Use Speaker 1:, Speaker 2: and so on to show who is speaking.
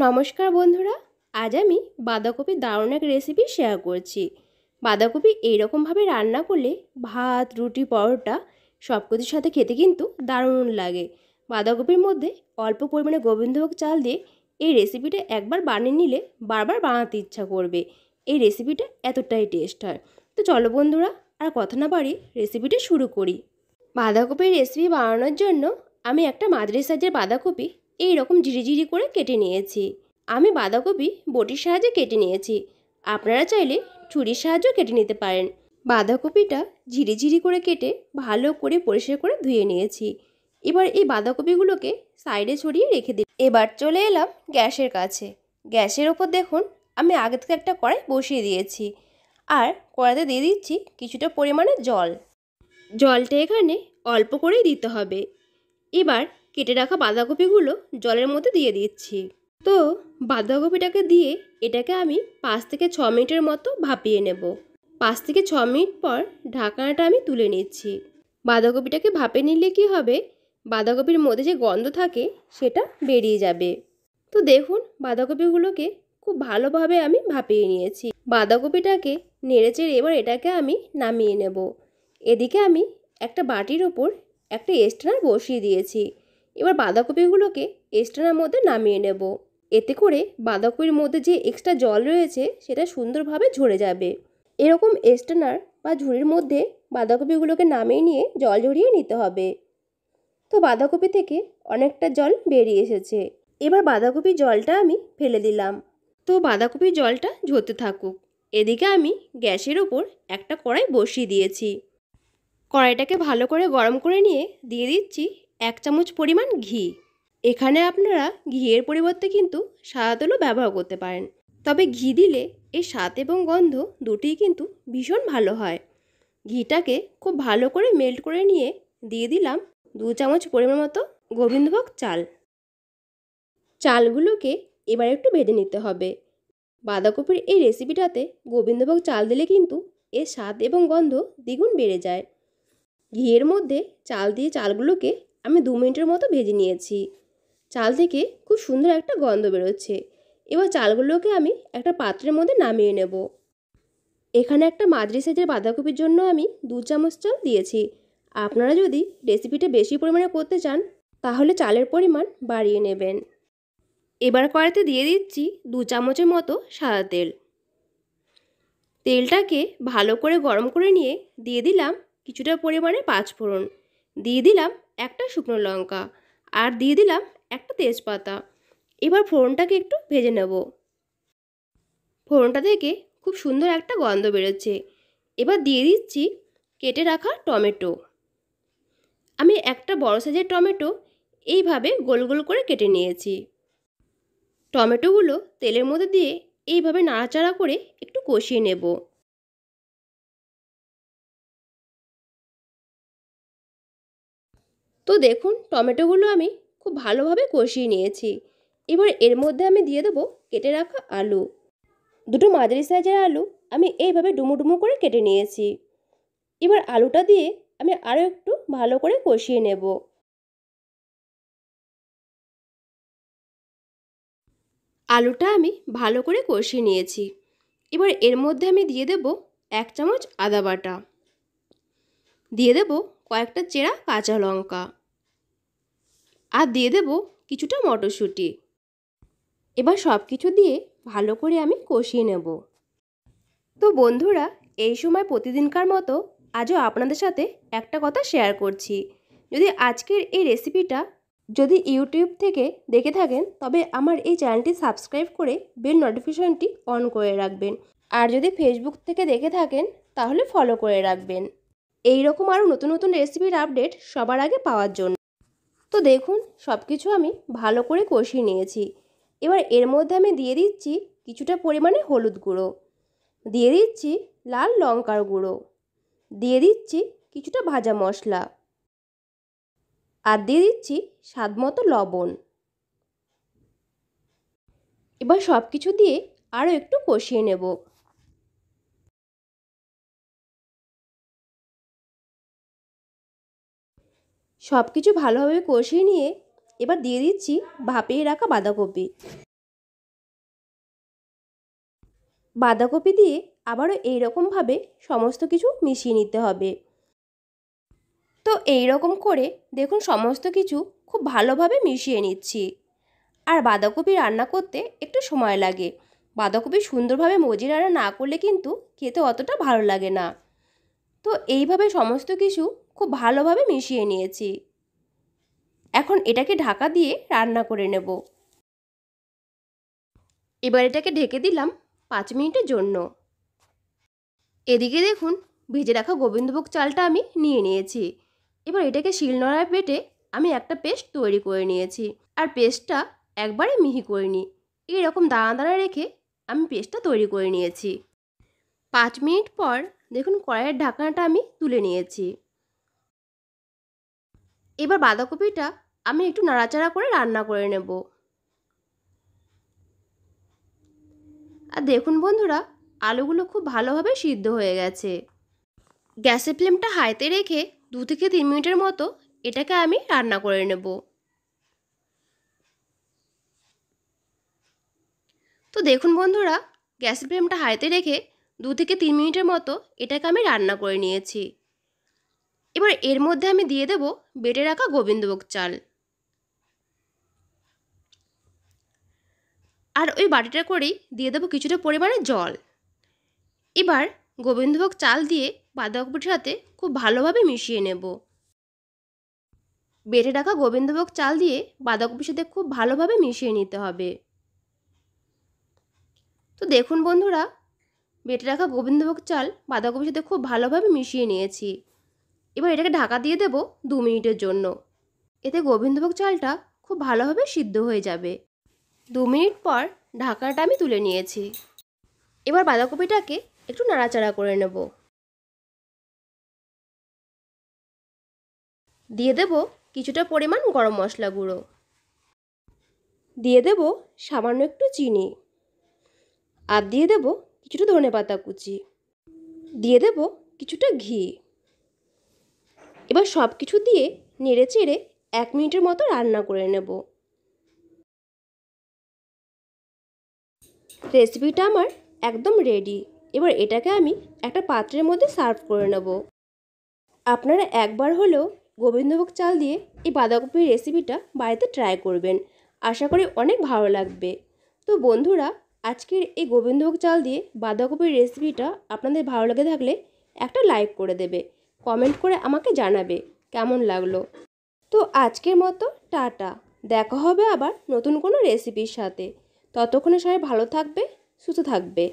Speaker 1: নমস্কার বন্ধুরা, আজ আমি বাঁধাকপির দারুণ এক রেসিপি শেয়ার করছি। বাঁধাকপি এইরকমভাবে রান্না করলে ভাত, রুটি, পরোটা সব কিছুর সাথে খেতে কিন্তু দারুণ লাগে। বাঁধাকপির মধ্যে অল্প পরিমাণে গোবিন্দভোগ চাল দিয়ে এই রেসিপিটা একবার বানিয়ে নিলে বারবার বানাতে ইচ্ছা করবে। এই রেসিপিটা এতটাই টেস্ট হয়। তো চলো বন্ধুরা, আর কথা না বাড়িয়ে রেসিপিটা শুরু করি। বাঁধাকপির রেসিপি বানানোর জন্য আমি একটা মাঝারি সাইজের বাঁধাকপি এইরকম ঝিরিঝিরি করে কেটে নিয়েছি। আমি বাঁধাকপি বটির সাহায্যে কেটে নিয়েছি, আপনারা চাইলে ছুরির সাহায্যেও কেটে নিতে পারেন। বাঁধাকপিটা ঝিরিঝিরি করে কেটে ভালো করে পরিষ্কার করে ধুয়ে নিয়েছি। এবার এই বাঁধাকপিগুলোকে সাইডে ছড়িয়ে রেখে দিই। এবার চলে এলাম গ্যাসের কাছে। গ্যাসের ওপর দেখুন আমি আগে থেকে একটা কড়াই বসিয়ে দিয়েছি, আর কড়াইতে দিয়ে দিচ্ছি কিছুটা পরিমাণে জল। জলটা এখানে অল্প করেই দিতে হবে। এবার কেটে রাখা বাঁধাকপিগুলো জলের মধ্যে দিয়ে দিচ্ছি। তো বাঁধাকপিটাকে দিয়ে এটাকে আমি 5 থেকে 6 মিনিটের মতো ভাপিয়ে নেব। 5 থেকে 6 মিনিট পর ঢাকনাটা আমি তুলে নিচ্ছি। বাঁধাকপিটাকে ভাপে নিলে কি হবে, বাঁধাকপির মধ্যে যে গন্ধ থাকে সেটা বেরিয়ে যাবে। তো দেখুন বাঁধাকপিগুলোকে খুব ভালোভাবে আমি ভাপিয়ে নিয়েছি। বাঁধাকপিটাকে নেড়েচেড়ে এবার এটাকে আমি নামিয়ে নেব। এদিকে আমি একটা বাটির ওপর একটা স্ট্রেনার বসিয়ে দিয়েছি। এবার বাঁধাকপিগুলোকে স্ট্রেনার মধ্যে নামিয়ে নেব। এতে করে বাঁধাকপির মধ্যে যে এক্সট্রা জল রয়েছে সেটা সুন্দরভাবে ঝরে যাবে। এরকম স্ট্রেনার বা ঝুড়ির মধ্যে বাঁধাকপিগুলোকে নামিয়ে নিয়ে জল ঝরিয়ে নিতে হবে। তো বাঁধাকপি থেকে অনেকটা জল বেরিয়ে এসেছে। এবার বাঁধাকপির জলটা আমি ফেলে দিলাম। তো বাঁধাকপির জলটা ঝরতে থাকুক। এদিকে আমি গ্যাসের ওপর একটা কড়াই বসিয়ে দিয়েছি। কড়াইটাকে ভালো করে গরম করে নিয়ে দিয়ে দিচ্ছি 1 চামচ পরিমাণ ঘি। এখানে আপনারা ঘিয়ের পরিবর্তে কিন্তু সাদা তেলও ব্যবহার করতে পারেন, তবে ঘি দিলে এর স্বাদ এবং গন্ধ দুটিই কিন্তু ভীষণ ভালো হয়। ঘিটাকে খুব ভালো করে মেল্ট করে নিয়ে দিয়ে দিলাম 2 চামচ পরিমাণ মতো গোবিন্দভোগ চাল। চালগুলোকে এবার একটু ভেজে নিতে হবে। বাঁধাকপির এই রেসিপিটাতে গোবিন্দভোগ চাল দিলে কিন্তু এর স্বাদ এবং গন্ধ দ্বিগুণ বেড়ে যায়। ঘিয়ের মধ্যে চাল দিয়ে চালগুলোকে আমি 2 মিনিটের মতো ভেজে নিয়েছি। চাল থেকে খুব সুন্দর একটা গন্ধ বেরোচ্ছে। এবার চালগুলোকে আমি একটা পাত্রের মধ্যে নামিয়ে নেব। এখানে একটা মাঝারি সাইজের বাঁধাকপির জন্য আমি 2 চামচ চাল দিয়েছি। আপনারা যদি রেসিপিটা বেশি পরিমাণে করতে চান তাহলে চালের পরিমাণ বাড়িয়ে নেবেন। এবার কড়াইতে দিয়ে দিচ্ছি 2 চামচের মতো সাদা তেল। তেলটাকে ভালো করে গরম করে নিয়ে দিয়ে দিলাম কিছুটা পরিমাণে 5 ফোড়ন, দিয়ে দিলাম একটা শুকনো লঙ্কা, আর দিয়ে দিলাম একটা তেজপাতা। এবার ফোড়নটাকে একটু ভেজে নেব। ফোড়নটা থেকে খুব সুন্দর একটা গন্ধ বেরোচ্ছে। এবার দিয়ে দিচ্ছি কেটে রাখা টমেটো। আমি একটা বড় সাইজের টমেটো এইভাবে গোল গোল করে কেটে নিয়েছি। টমেটোগুলো তেলের মধ্যে দিয়ে এইভাবে নাড়াচাড়া করে একটু কষিয়ে নেব। তো দেখুন টমেটোগুলো আমি খুব ভালোভাবে কষিয়ে নিয়েছি। এবার এর মধ্যে আমি দিয়ে দেবো কেটে রাখা আলু। দুটো মাঝারি সাইজের আলু আমি এইভাবে ডুমো ডুমো করে কেটে নিয়েছি। এবার আলুটা দিয়ে আমি আরও একটু ভালো করে কষিয়ে নেব। আলুটা আমি ভালো করে কষিয়ে নিয়েছি। এবার এর মধ্যে আমি দিয়ে দেব 1 চামচ আদা বাটা, দিয়ে দেব কয়েকটা চেরা কাঁচা লঙ্কা, আর দিয়ে দেব কিছুটা মটরশুঁটি। এবার সব কিছু দিয়ে ভালো করে আমি কষিয়ে নেব। তো বন্ধুরা, এই সময় প্রতিদিনকার মতো আজও আপনাদের সাথে একটা কথা শেয়ার করছি। যদি আজকের এই রেসিপিটা যদি ইউটিউব থেকে দেখে থাকেন তবে আমার এই চ্যানেলটি সাবস্ক্রাইব করে বেল নোটিফিকেশনটি অন করে রাখবেন। আর যদি ফেসবুক থেকে দেখে থাকেন তাহলে ফলো করে রাখবেন, এই রকম আরও নতুন নতুন রেসিপির আপডেট সবার আগে পাওয়ার জন্য। তো দেখুন সব কিছু আমি ভালো করে কষিয়ে নিয়েছি। এবার এর মধ্যে আমি দিয়ে দিচ্ছি কিছুটা পরিমাণে হলুদ গুঁড়ো, দিয়ে দিচ্ছি লাল লঙ্কার গুঁড়ো, দিয়ে দিচ্ছি কিছুটা ভাজা মশলা, আর দিয়ে দিচ্ছি স্বাদ মতো লবণ। এবার সব কিছু দিয়ে আরও একটু কষিয়ে নেব। সব কিছু ভালোভাবে কষিয়ে নিয়ে এবার দিয়ে দিচ্ছি ভাপিয়ে রাখা বাঁধাকপি। বাঁধাকপি দিয়ে আবারও এইরকমভাবে সমস্ত কিছু মিশিয়ে নিতে হবে। তো এই রকম করে দেখুন সমস্ত কিছু খুব ভালোভাবে মিশিয়ে নিচ্ছি। আর বাঁধাকপি রান্না করতে একটু সময় লাগে। বাঁধাকপি সুন্দরভাবে মজি রান্না না করলে কিন্তু খেতে অতটা ভালো লাগে না। তো এইভাবে সমস্ত কিছু খুব ভালোভাবে মিশিয়ে নিয়েছি। এখন এটাকে ঢাকা দিয়ে রান্না করে নেব। এবার এটাকে ঢেকে দিলাম 5 মিনিটের জন্য। এদিকে দেখুন ভেজে রাখা গোবিন্দভোগ চালটা আমি নিয়ে নিয়েছি। এবার এটাকে শিলনোড়ায় বেটে আমি একটা পেস্ট তৈরি করে নিয়েছি। আর পেস্টটা একবারে মিহি করে নিই। এইরকম দানা দানা রেখে আমি পেস্টটা তৈরি করে নিয়েছি। 5 মিনিট পর দেখুন কড়াইয়ের ঢাকনাটা আমি তুলে নিয়েছি। এবার বাঁধাকপিটা আমি একটু নাড়াচাড়া করে রান্না করে নেব। আর দেখুন বন্ধুরা, আলুগুলো খুব ভালোভাবে সিদ্ধ হয়ে গেছে। গ্যাসের ফ্লেমটা হাইতে রেখে 2 থেকে 3 মিনিটের মতো এটাকে আমি রান্না করে নেব। তো দেখুন বন্ধুরা, গ্যাসের ফ্লেমটা হাইতে রেখে 2 থেকে 3 মিনিটের মতো এটাকে আমি রান্না করে নিয়েছি। এবার এর মধ্যে আমি দিয়ে দেব বেটে রাখা গোবিন্দভোগ চাল। আর ওই বাটিটা করেই দিয়ে দেবো কিছুটা পরিমাণে জল। এবার গোবিন্দভোগ চাল দিয়ে বাঁধাকপির সাথে খুব ভালোভাবে মিশিয়ে নেব। বেটে রাখা গোবিন্দভোগ চাল দিয়ে বাঁধাকপির সাথে খুব ভালোভাবে মিশিয়ে নিতে হবে। তো দেখুন বন্ধুরা, বেটে রাখা গোবিন্দভোগ চাল বাঁধাকপির সাথে খুব ভালোভাবে মিশিয়ে নিয়েছি। এবার এটাকে ঢাকা দিয়ে দেব 2 মিনিটের জন্য। এতে গোবিন্দভোগ চালটা খুব ভালোভাবে সিদ্ধ হয়ে যাবে। 2 মিনিট পর ঢাকাটা আমি তুলে নিয়েছি। এবার বাঁধাকপিটাকে একটু নাড়াচাড়া করে নেব। দিয়ে দেব কিছুটা পরিমাণ গরম মশলা গুঁড়ো। দিয়ে দেব সামান্য একটু চিনি। আর দিয়ে দেব কিছুটা ধনেপাতা কুচি। দিয়ে দেব কিছুটা ঘি। এবার সব কিছু দিয়ে নেড়ে চেড়ে 1 মিনিটের মতো রান্না করে নেব। রেসিপিটা আমার একদম রেডি। এবার এটাকে আমি একটা পাত্রের মধ্যে সার্ভ করে নেব। আপনারা একবার হলেও গোবিন্দভোগ চাল দিয়ে এই বাঁধাকপির রেসিপিটা বাড়িতে ট্রাই করবেন। আশা করি অনেক ভালো লাগবে। তো বন্ধুরা, আজকের এই গোবিন্দভোগ চাল দিয়ে বাঁধাকপির রেসিপিটা আপনাদের ভালো লেগে থাকলে একটা লাইক করে দেবে। কমেন্ট করে আমাকে জানাবে কেমন লাগলো। তো আজকের মতো টাটা। দেখা হবে আবার নতুন কোনো রেসিপির সাথে। ততক্ষণে সবাই ভালো থাকবে, সুস্থ থাকবে।